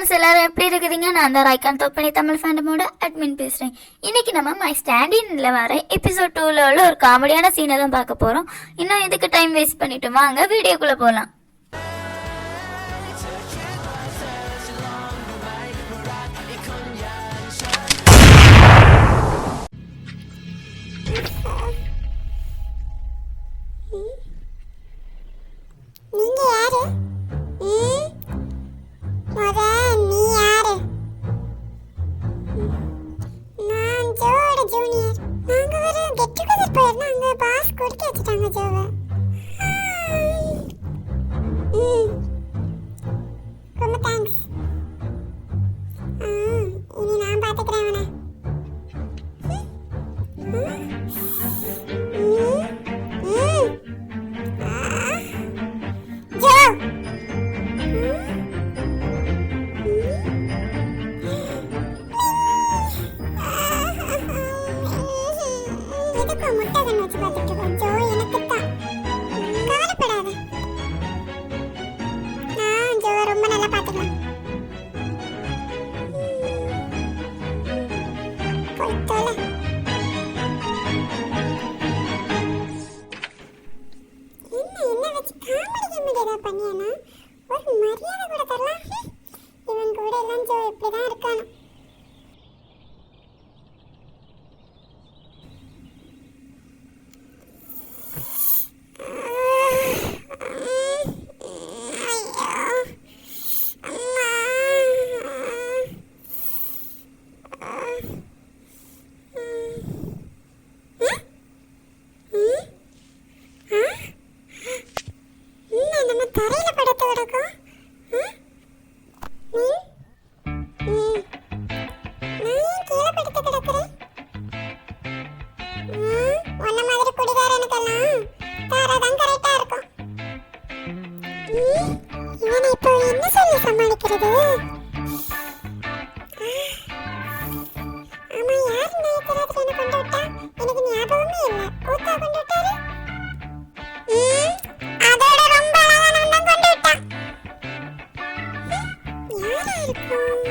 Friends, எல்லாரும் எப்படி இருக்கிறீங்க? நான் தான் ராய்கான் தோப்பனி தமிழ் ஃபேண்டமோட அட்மின் பேசுகிறேன். இன்றைக்கி நம்ம மை ஸ்டாண்டின்ல வர எபிசோட் 2ல் உள்ள ஒரு காமெடியான சீனை தான் பார்க்க போகிறோம். இன்னும் இதுக்கு டைம் வேஸ்ட் பண்ணிட்டு வாங்க வீடியோக்குள்ளே போகலாம். நீங்க யாரு? நீ யாரு? நான் ஜோட ஜூனியர். நாங்க ஒரு கெட் டுகெதர் போயிருந்தோம். அங்க பாஸ் கொடுத்து வச்சுட்டாங்க ஜோவை. ரொம்ப தேங்க்ஸ். இனி நான் பாத்துக்கிறேன் அவனை. ஜோ பண்ணியானா ஒரு மரியாதை கூட தரலாம். இவன் கூட எல்லாம் ஜோ இப்படிதான் இருக்கானு. தரையில படுத்து கிடக்கும். நான் கீழே படுத்து கிடக்குறேன். உன்ன மாதிரி குடிகாரனுக்கெல்லாம் தாராதான் கரெக்டா இருக்கும். இவனை இப்போ என்ன சொல்லி சமாளிக்கிறது? ஆமா, யார் நேற்று ராத்திரி என்ன கொண்டு விட்டா? எனக்கு ஞாபகமே இல்லை. ஊத்தா கொண்டு விட்டாரு. அதோட ரொம்ப அழகான கொண்டு விட்டான். யாரா இருக்கும்?